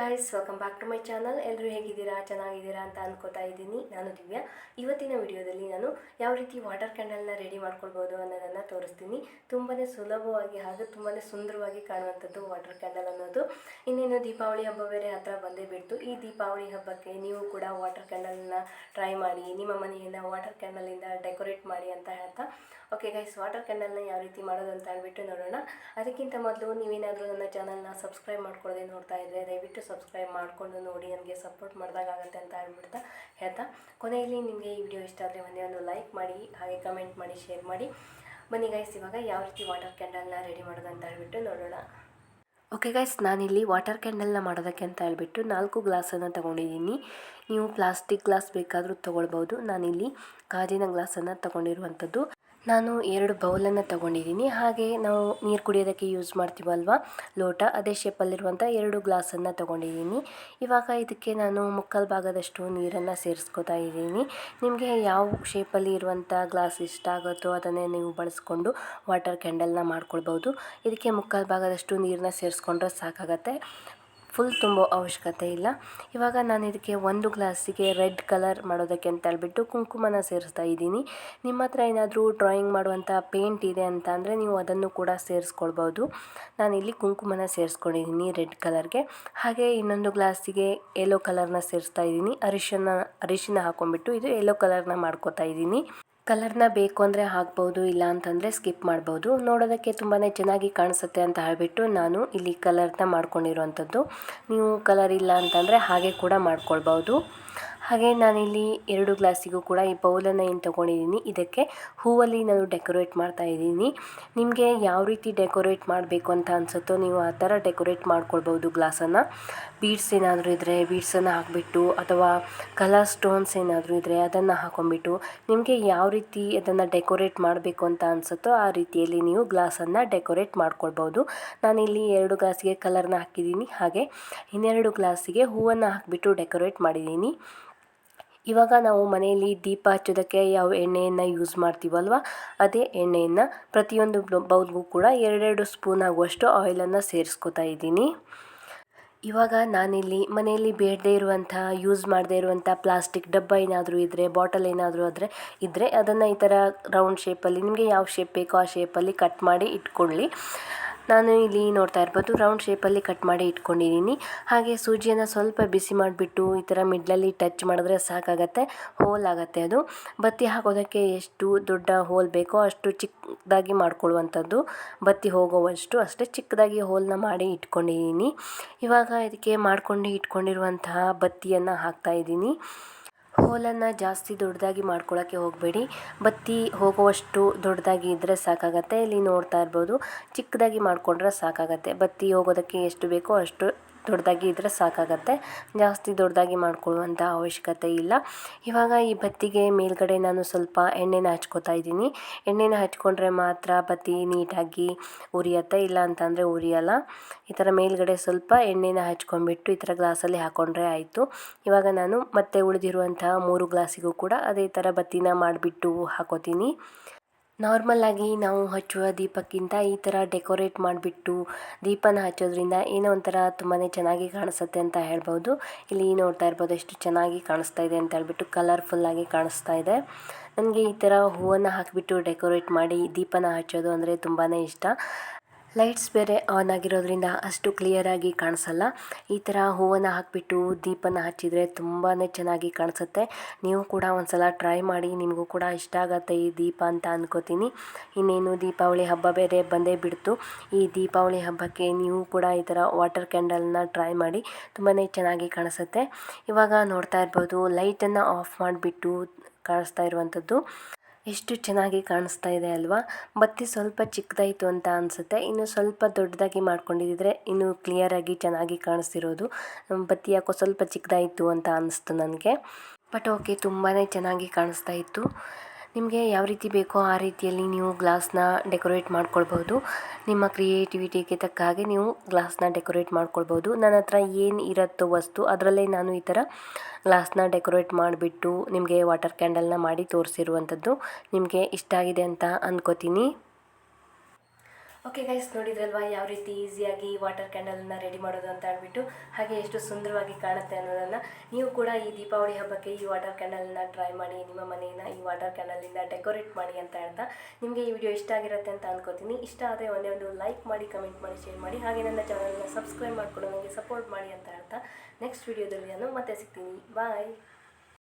Guys, welcome back to my channel. ಎಲ್ಲರೂ ಹೇಗಿದ್ದೀರಾ, ಚೆನ್ನಾಗಿದ್ದೀರಾ ಅಂತ ಅನ್ಕೋತಾ ಇದ್ದೀನಿ. ನಾನು ದಿವ್ಯಾ. ಇವತ್ತಿನ ವಿಡಿಯೋದಲ್ಲಿ ನಾನು ಯಾವ ರೀತಿ ವಾಟರ್ ಕ್ಯಾಂಡಲ್ನ ರೆಡಿ ಮಾಡ್ಕೊಳ್ಬೋದು ಅನ್ನೋದನ್ನು ತೋರಿಸ್ತೀನಿ. ತುಂಬಾ ಸುಲಭವಾಗಿ ಹಾಗೂ ತುಂಬಾ ಸುಂದರವಾಗಿ ಕಾಣುವಂಥದ್ದು ವಾಟರ್ ಕ್ಯಾಂಡಲ್ ಅನ್ನೋದು. ಇನ್ನೇನು ದೀಪಾವಳಿ ಹಬ್ಬ ಬೇರೆ ಹತ್ರ ಬಂದೇ ಬಿಡ್ತು. ಈ ದೀಪಾವಳಿ ಹಬ್ಬಕ್ಕೆ ನೀವು ಕೂಡ ವಾಟರ್ ಕ್ಯಾಂಡಲ್ನ ಟ್ರೈ ಮಾಡಿ, ನಿಮ್ಮ ಮನೆಯನ್ನು ವಾಟರ್ ಕ್ಯಾಂಡಲಿಂದ ಡೆಕೋರೇಟ್ ಮಾಡಿ ಅಂತ ಹೇಳ್ತಾ, ಓಕೆ ಗೈಸ್, ವಾಟರ್ ಕ್ಯಾಂಡಲ್ನ ಯಾವ ರೀತಿ ಮಾಡೋದು ಅಂತ ಹೇಳ್ಬಿಟ್ಟು ನೋಡೋಣ. ಅದಕ್ಕಿಂತ ಮೊದಲು ನೀವೇನಾದರೂ ನನ್ನ ಚಾನಲ್ನ ಸಬ್ಸ್ಕ್ರೈಬ್ ಮಾಡ್ಕೊಳ್ಳದೆ ನೋಡ್ತಾ ಇದ್ದರೆ ದಯವಿಟ್ಟು ಸಬ್ಸ್ಕ್ರೈಬ್ ಮಾಡಿಕೊಂಡು ನೋಡಿ, ನನಗೆ ಸಪೋರ್ಟ್ ಮಾಡಿದಾಗುತ್ತೆ ಅಂತ ಹೇಳ್ತಾ ಕೊನೆಯಲ್ಲಿ ನಿಮಗೆ ಈ ವಿಡಿಯೋ ಇಷ್ಟ ಆದರೆ ಒಂದೇ ಒಂದು ಲೈಕ್ ಮಾಡಿ, ಹಾಗೆ ಕಮೆಂಟ್ ಮಾಡಿ, ಶೇರ್ ಮಾಡಿ. ಬನ್ನಿ ಗೈಸ್, ಇವಾಗ ಯಾವ ರೀತಿ ವಾಟರ್ ಕ್ಯಾಂಡಲ್ನ ರೆಡಿ ಮಾಡೋದು ಅಂತ ಹೇಳ್ಬಿಟ್ಟು ನೋಡೋಣ. ಓಕೆ ಗೈಸ್, ನಾನಿಲ್ಲಿ ವಾಟರ್ ಕ್ಯಾಂಡಲ್ನ ಮಾಡೋದಕ್ಕೆ ಅಂತ ಹೇಳ್ಬಿಟ್ಟು 4 ಗ್ಲಾಸನ್ನು ತೊಗೊಂಡಿದ್ದೀನಿ. ನೀವು ಪ್ಲಾಸ್ಟಿಕ್ ಗ್ಲಾಸ್ ಬೇಕಾದರೂ ತೊಗೊಳ್ಬೋದು. ನಾನಿಲ್ಲಿ ಗಾಜಿನ ಗ್ಲಾಸನ್ನು ತೊಗೊಂಡಿರುವಂಥದ್ದು. ನಾನು 2 ಬೌಲನ್ನು ತೊಗೊಂಡಿದ್ದೀನಿ. ಹಾಗೆ ನಾವು ನೀರು ಕುಡಿಯೋದಕ್ಕೆ ಯೂಸ್ ಮಾಡ್ತೀವಲ್ವ ಲೋಟ, ಅದೇ ಶೇಪಲ್ಲಿರುವಂಥ 2 ಗ್ಲಾಸನ್ನು ತೊಗೊಂಡಿದ್ದೀನಿ. ಇವಾಗ ಇದಕ್ಕೆ ನಾನು ಮುಕ್ಕಾಲು ಭಾಗದಷ್ಟು ನೀರನ್ನು ಸೇರಿಸ್ಕೊತಾ ಇದ್ದೀನಿ. ನಿಮಗೆ ಯಾವ ಶೇಪಲ್ಲಿ ಇರುವಂಥ ಗ್ಲಾಸ್ ಇಷ್ಟ ಆಗುತ್ತೋ ಅದನ್ನೇ ನೀವು ಬಳಸ್ಕೊಂಡು ವಾಟರ್ ಕ್ಯಾಂಡಲ್ನ ಮಾಡ್ಕೊಳ್ಬೋದು. ಇದಕ್ಕೆ ಮುಕ್ಕಾಲು ಭಾಗದಷ್ಟು ನೀರನ್ನ ಸೇರಿಸ್ಕೊಂಡ್ರೆ ಸಾಕಾಗತ್ತೆ, ಫುಲ್ ತುಂಬೋ ಅವಶ್ಯಕತೆ ಇಲ್ಲ. ಇವಾಗ ನಾನು ಇದಕ್ಕೆ 1 ಗ್ಲಾಸಿಗೆ ರೆಡ್ ಕಲರ್ ಮಾಡೋದಕ್ಕೆ ಅಂತ ಹೇಳ್ಬಿಟ್ಟು ಕುಂಕುಮನ ಸೇರಿಸ್ತಾ ಇದ್ದೀನಿ. ನಿಮ್ಮ ಹತ್ರ ಏನಾದರೂ ಡ್ರಾಯಿಂಗ್ ಮಾಡುವಂಥ ಪೇಂಟ್ ಇದೆ ಅಂತ ಅಂದರೆ ನೀವು ಅದನ್ನು ಕೂಡ ಸೇರಿಸ್ಕೊಳ್ಬೋದು. ನಾನಿಲ್ಲಿ ಕುಂಕುಮನ ಸೇರಿಸ್ಕೊಂಡಿದ್ದೀನಿ ರೆಡ್ ಕಲರ್ಗೆ. ಹಾಗೆ ಇನ್ನೊಂದು ಗ್ಲಾಸಿಗೆ ಯೆಲ್ಲೋ ಕಲರ್ನ ಸೇರಿಸ್ತಾ ಇದ್ದೀನಿ. ಅರಿಶಿನ ಹಾಕೊಂಡ್ಬಿಟ್ಟು ಇದು ಯೆಲ್ಲೋ ಕಲರ್ನ ಮಾಡ್ಕೋತಾ ಇದ್ದೀನಿ. ಕಲರ್ನ ಬೇಕು ಅಂದರೆ ಹಾಕ್ಬೋದು, ಇಲ್ಲ ಅಂತಂದರೆ ಸ್ಕಿಪ್ ಮಾಡ್ಬೋದು. ನೋಡೋದಕ್ಕೆ ತುಂಬಾ ಚೆನ್ನಾಗಿ ಕಾಣಿಸುತ್ತೆ ಅಂತ ಹೇಳ್ಬಿಟ್ಟು ನಾನು ಇಲ್ಲಿ ಕಲರ್ನ ಮಾಡ್ಕೊಂಡಿರುವಂಥದ್ದು. ನೀವು ಕಲರ್ ಇಲ್ಲ ಅಂತಂದರೆ ಹಾಗೆ ಕೂಡ ಮಾಡ್ಕೊಳ್ಬೋದು. ಹಾಗೆ ನಾನಿಲ್ಲಿ 2 ಗ್ಲಾಸಿಗೂ ಕೂಡ ಈ ಬೌಲನ್ನು ಏನು ತೊಗೊಂಡಿದ್ದೀನಿ ಇದಕ್ಕೆ ಹೂವಲ್ಲಿ ನಾನು ಡೆಕೋರೇಟ್ ಮಾಡ್ತಾ ಇದ್ದೀನಿ. ನಿಮಗೆ ಯಾವ ರೀತಿ ಡೆಕೋರೇಟ್ ಮಾಡಬೇಕು ಅಂತ ಅನಿಸುತ್ತೋ ನೀವು ಆ ಥರ ಡೆಕೋರೇಟ್ ಮಾಡ್ಕೊಳ್ಬೋದು. ಗ್ಲಾಸನ್ನು ಬೀಡ್ಸ್ ಏನಾದರೂ ಇದ್ದರೆ ಬೀಡ್ಸನ್ನು ಹಾಕಿಬಿಟ್ಟು, ಅಥವಾ ಕಲರ್ ಸ್ಟೋನ್ಸ್ ಏನಾದರೂ ಇದ್ದರೆ ಅದನ್ನು ಹಾಕೊಂಡ್ಬಿಟ್ಟು ನಿಮಗೆ ಯಾವ ರೀತಿ ಅದನ್ನು ಡೆಕೋರೇಟ್ ಮಾಡಬೇಕು ಅಂತ ಅನಿಸುತ್ತೋ ಆ ರೀತಿಯಲ್ಲಿ ನೀವು ಗ್ಲಾಸನ್ನು ಡೆಕೋರೇಟ್ ಮಾಡ್ಕೊಳ್ಬೋದು. ನಾನಿಲ್ಲಿ 2 ಗ್ಲಾಸಿಗೆ ಕಲರ್ನ ಹಾಕಿದ್ದೀನಿ. ಹಾಗೆ ಇನ್ನೆರಡು ಗ್ಲಾಸಿಗೆ ಹೂವನ್ನು ಹಾಕಿಬಿಟ್ಟು ಡೆಕೋರೇಟ್ ಮಾಡಿದ್ದೀನಿ. ಇವಾಗ ನಾವು ಮನೆಯಲ್ಲಿ ದೀಪ ಹಚ್ಚೋದಕ್ಕೆ ಯಾವ ಎಣ್ಣೆಯನ್ನು ಯೂಸ್ ಮಾಡ್ತೀವಲ್ವ ಅದೇ ಎಣ್ಣೆಯನ್ನು ಪ್ರತಿಯೊಂದು ಬೌಲ್ಗೂ ಕೂಡ 2 ಸ್ಪೂನ್ ಆಗುವಷ್ಟು ಆಯಿಲನ್ನು ಸೇರಿಸ್ಕೊತಾ ಇದ್ದೀನಿ. ಇವಾಗ ನಾನಿಲ್ಲಿ ಮನೆಯಲ್ಲಿ ಬೇಡದೇ ಇರುವಂಥ ಯೂಸ್ ಮಾಡದೇ ಇರುವಂಥ ಪ್ಲಾಸ್ಟಿಕ್ ಡಬ್ಬ ಏನಾದರೂ ಇದ್ದರೆ, ಬಾಟಲ್ ಏನಾದರೂ ಇದ್ದರೆ ಅದನ್ನು ಈ ಥರ ರೌಂಡ್ ಶೇಪಲ್ಲಿ ನಿಮಗೆ ಯಾವ ಶೇಪ್ ಬೇಕೋ ಆ ಶೇಪಲ್ಲಿ ಕಟ್ ಮಾಡಿ ಇಟ್ಕೊಳ್ಳಿ. ನಾನು ಇಲ್ಲಿ ನೋಡ್ತಾ ಇರ್ಬೋದು ರೌಂಡ್ ಶೇಪಲ್ಲಿ ಕಟ್ ಮಾಡಿ ಇಟ್ಕೊಂಡಿದ್ದೀನಿ. ಹಾಗೆ ಸೂಜಿಯನ್ನು ಸ್ವಲ್ಪ ಬಿಸಿ ಮಾಡಿಬಿಟ್ಟು ಈ ಥರ ಮಿಡ್ಲಲ್ಲಿ ಟಚ್ ಮಾಡಿದ್ರೆ ಸಾಕಾಗತ್ತೆ, ಹೋಲ್ ಆಗುತ್ತೆ ಅದು. ಬತ್ತಿ ಹಾಕೋದಕ್ಕೆ ಎಷ್ಟು ದೊಡ್ಡ ಹೋಲ್ ಬೇಕೋ ಅಷ್ಟು ಚಿಕ್ಕದಾಗಿ ಮಾಡ್ಕೊಳ್ಳುವಂಥದ್ದು, ಬತ್ತಿ ಹೋಗೋವಷ್ಟು ಅಷ್ಟೇ ಚಿಕ್ಕದಾಗಿ ಹೋಲನ್ನ ಮಾಡಿ ಇಟ್ಕೊಂಡಿದ್ದೀನಿ. ಇವಾಗ ಇದಕ್ಕೆ ಮಾಡ್ಕೊಂಡು ಇಟ್ಕೊಂಡಿರುವಂತಹ ಬತ್ತಿಯನ್ನು ಹಾಕ್ತಾಯಿದ್ದೀನಿ. ಹೋಲನ್ನು ಜಾಸ್ತಿ ದೊಡ್ಡದಾಗಿ ಮಾಡ್ಕೊಳ್ಳೋಕ್ಕೆ ಹೋಗಬೇಡಿ, ಬತ್ತಿ ಹೋಗುವಷ್ಟು ದೊಡ್ಡದಾಗಿ ಇದ್ದರೆ ಸಾಕಾಗತ್ತೆ. ಇಲ್ಲಿ ನೋಡ್ತಾ ಇರ್ಬೋದು ಚಿಕ್ಕದಾಗಿ ಮಾಡಿಕೊಂಡ್ರೆ ಸಾಕಾಗತ್ತೆ. ಬತ್ತಿ ಹೋಗೋದಕ್ಕೆ ಎಷ್ಟು ಬೇಕೋ ಅಷ್ಟು ದೊಡ್ಡದಾಗಿ ಇದ್ದರೆ ಸಾಕಾಗತ್ತೆ, ಜಾಸ್ತಿ ದೊಡ್ಡದಾಗಿ ಮಾಡ್ಕೊಳ್ಳುವಂಥ ಅವಶ್ಯಕತೆ ಇಲ್ಲ. ಇವಾಗ ಈ ಬತ್ತಿಗೆ ಮೇಲ್ಗಡೆ ನಾನು ಸ್ವಲ್ಪ ಎಣ್ಣೆನ ಹಚ್ಕೋತಾ ಇದ್ದೀನಿ. ಎಣ್ಣೆನ ಹಚ್ಕೊಂಡ್ರೆ ಮಾತ್ರ ಬತ್ತಿ ನೀಟಾಗಿ ಉರಿಯುತ್ತೆ, ಇಲ್ಲ ಅಂತಂದರೆ ಉರಿಯಲ್ಲ. ಈ ಥರ ಮೇಲ್ಗಡೆ ಸ್ವಲ್ಪ ಎಣ್ಣೆನ ಹಚ್ಕೊಂಡ್ಬಿಟ್ಟು ಈ ಥರ ಗ್ಲಾಸಲ್ಲಿ ಹಾಕ್ಕೊಂಡ್ರೆ ಆಯಿತು. ಇವಾಗ ನಾನು ಮತ್ತೆ ಉಳಿದಿರುವಂತಹ 3 ಗ್ಲಾಸಿಗೂ ಕೂಡ ಅದೇ ಥರ ಬತ್ತಿನ ಮಾಡಿಬಿಟ್ಟು ಹಾಕೋತೀನಿ. ನಾರ್ಮಲಾಗಿ ನಾವು ಹಚ್ಚುವ ದೀಪಕ್ಕಿಂತ ಈ ಥರ ಡೆಕೋರೇಟ್ ಮಾಡಿಬಿಟ್ಟು ದೀಪನ ಹಚ್ಚೋದ್ರಿಂದ ಏನೋ ಒಂಥರ ತುಂಬಾ ಚೆನ್ನಾಗಿ ಕಾಣಿಸುತ್ತೆ ಅಂತ ಹೇಳ್ಬೋದು. ಇಲ್ಲಿ ನೋಡ್ತಾ ಇರ್ಬೋದು ಎಷ್ಟು ಚೆನ್ನಾಗಿ ಕಾಣಿಸ್ತಾ ಇದೆ ಅಂತ ಹೇಳ್ಬಿಟ್ಟು, ಕಲರ್ಫುಲ್ಲಾಗಿ ಕಾಣಿಸ್ತಾ ಇದೆ. ನನಗೆ ಈ ಥರ ಹೂವನ್ನು ಹಾಕಿಬಿಟ್ಟು ಡೆಕೋರೇಟ್ ಮಾಡಿ ದೀಪನ ಹಚ್ಚೋದು ಅಂದರೆ ತುಂಬಾ ಇಷ್ಟ. ಲೈಟ್ಸ್ ಬೇರೆ ಆನ್ ಆಗಿರೋದ್ರಿಂದ ಅಷ್ಟು ಕ್ಲಿಯರಾಗಿ ಕಾಣಿಸಲ್ಲ. ಈ ಥರ ಹೂವನ್ನು ಹಾಕಿಬಿಟ್ಟು ದೀಪನ ಹಚ್ಚಿದರೆ ತುಂಬಾ ಚೆನ್ನಾಗಿ ಕಾಣಿಸುತ್ತೆ. ನೀವು ಕೂಡ ಒಂದು ಸಲ ಟ್ರೈ ಮಾಡಿ, ನಿಮಗೂ ಕೂಡ ಇಷ್ಟ ಆಗುತ್ತೆ ಈ ದೀಪ ಅಂತ ಅಂದ್ಕೋತೀನಿ. ಇನ್ನೇನು ದೀಪಾವಳಿ ಹಬ್ಬ ಬೇರೆ ಬಂದೇ ಬಿಡ್ತು. ಈ ದೀಪಾವಳಿ ಹಬ್ಬಕ್ಕೆ ನೀವು ಕೂಡ ಈ ಥರ ವಾಟರ್ ಕ್ಯಾಂಡಲ್ನ ಟ್ರೈ ಮಾಡಿ, ತುಂಬಾ ಚೆನ್ನಾಗಿ ಕಾಣಿಸುತ್ತೆ. ಇವಾಗ ನೋಡ್ತಾ ಇರ್ಬೋದು ಲೈಟನ್ನು ಆಫ್ ಮಾಡಿಬಿಟ್ಟು ಕಾಣಿಸ್ತಾ ಇರುವಂಥದ್ದು ಎಷ್ಟು ಚೆನ್ನಾಗಿ ಕಾಣಿಸ್ತಾ ಇದೆ ಅಲ್ವಾ. ಬತ್ತಿ ಸ್ವಲ್ಪ ಚಿಕ್ಕದಾಯಿತು ಅಂತ ಅನಿಸುತ್ತೆ, ಇನ್ನು ಸ್ವಲ್ಪ ದೊಡ್ಡದಾಗಿ ಮಾಡ್ಕೊಂಡಿದ್ದರೆ ಇನ್ನೂ ಕ್ಲಿಯರಾಗಿ ಚೆನ್ನಾಗಿ ಕಾಣಿಸ್ತಿರೋದು. ಬತ್ತಿ ಯಾಕೋ ಸ್ವಲ್ಪ ಚಿಕ್ಕದಾಯಿತು ಅಂತ ಅನ್ನಿಸ್ತು ನನಗೆ, ಬಟ್ ಓಕೆ, ತುಂಬಾ ಚೆನ್ನಾಗಿ ಕಾಣಿಸ್ತಾ ಇತ್ತು. ನಿಮಗೆ ಯಾವ ರೀತಿ ಬೇಕೋ ಆ ರೀತಿಯಲ್ಲಿ ನೀವು ಗ್ಲಾಸ್ನ ಡೆಕೋರೇಟ್ ಮಾಡ್ಕೊಳ್ಬೋದು. ನಿಮ್ಮ ಕ್ರಿಯೇಟಿವಿಟಿಗೆ ತಕ್ಕ ಹಾಗೆ ನೀವು ಗ್ಲಾಸ್ನ ಡೆಕೋರೇಟ್ ಮಾಡ್ಕೊಳ್ಬೋದು. ನನ್ನ ಹತ್ರ ಏನು ಇರುತ್ತೋ ವಸ್ತು ಅದರಲ್ಲೇ ನಾನು ಈ ಥರ ಗ್ಲಾಸ್ನ ಡೆಕೋರೇಟ್ ಮಾಡಿಬಿಟ್ಟು ನಿಮಗೆ ವಾಟರ್ ಕ್ಯಾಂಡಲ್ನ ಮಾಡಿ ತೋರಿಸಿರುವಂಥದ್ದು. ನಿಮಗೆ ಇಷ್ಟ ಆಗಿದೆ ಅಂತ ಅಂದ್ಕೋತೀನಿ. ಓಕೆ ಗೈಸ್, ನೋಡಿದ್ರಲ್ವಾ ಯಾವ ರೀತಿ ಈಸಿಯಾಗಿ ವಾಟರ್ ಕ್ಯಾಂಡಲನ್ನು ರೆಡಿ ಮಾಡೋದು ಅಂತ ಹೇಳ್ಬಿಟ್ಟು, ಹಾಗೆ ಎಷ್ಟು ಸುಂದರವಾಗಿ ಕಾಣುತ್ತೆ ಅನ್ನೋದನ್ನು ನೀವು ಕೂಡ ಈ ದೀಪಾವಳಿ ಹಬ್ಬಕ್ಕೆ ಈ ವಾಟರ್ ಕ್ಯಾಂಡಲನ್ನು ಟ್ರೈ ಮಾಡಿ, ನಿಮ್ಮ ಮನೆಯನ್ನು ಈ ವಾಟರ್ ಕ್ಯಾಂಡಲಿಂದ ಡೆಕೋರೇಟ್ ಮಾಡಿ ಅಂತ ಹೇಳ್ತಾ, ನಿಮಗೆ ಈ ವಿಡಿಯೋ ಇಷ್ಟ ಆಗಿರುತ್ತೆ ಅಂತ ಅನ್ಕೋತೀನಿ. ಇಷ್ಟ ಆದರೆ ಒಂದೇ ಒಂದು ಲೈಕ್ ಮಾಡಿ, ಕಮೆಂಟ್ ಮಾಡಿ, ಶೇರ್ ಮಾಡಿ, ಹಾಗೆ ನನ್ನ ಚಾನಲ್ನ ಸಬ್ಸ್ಕ್ರೈಬ್ ಮಾಡಿಕೊಂಡು ನನಗೆ ಸಪೋರ್ಟ್ ಮಾಡಿ ಅಂತ ಹೇಳ್ತಾ ನೆಕ್ಸ್ಟ್ ವಿಡಿಯೋದಲ್ಲಿ ನಾನು ಮತ್ತೆ ಸಿಗ್ತೀನಿ. ಬಾಯ್.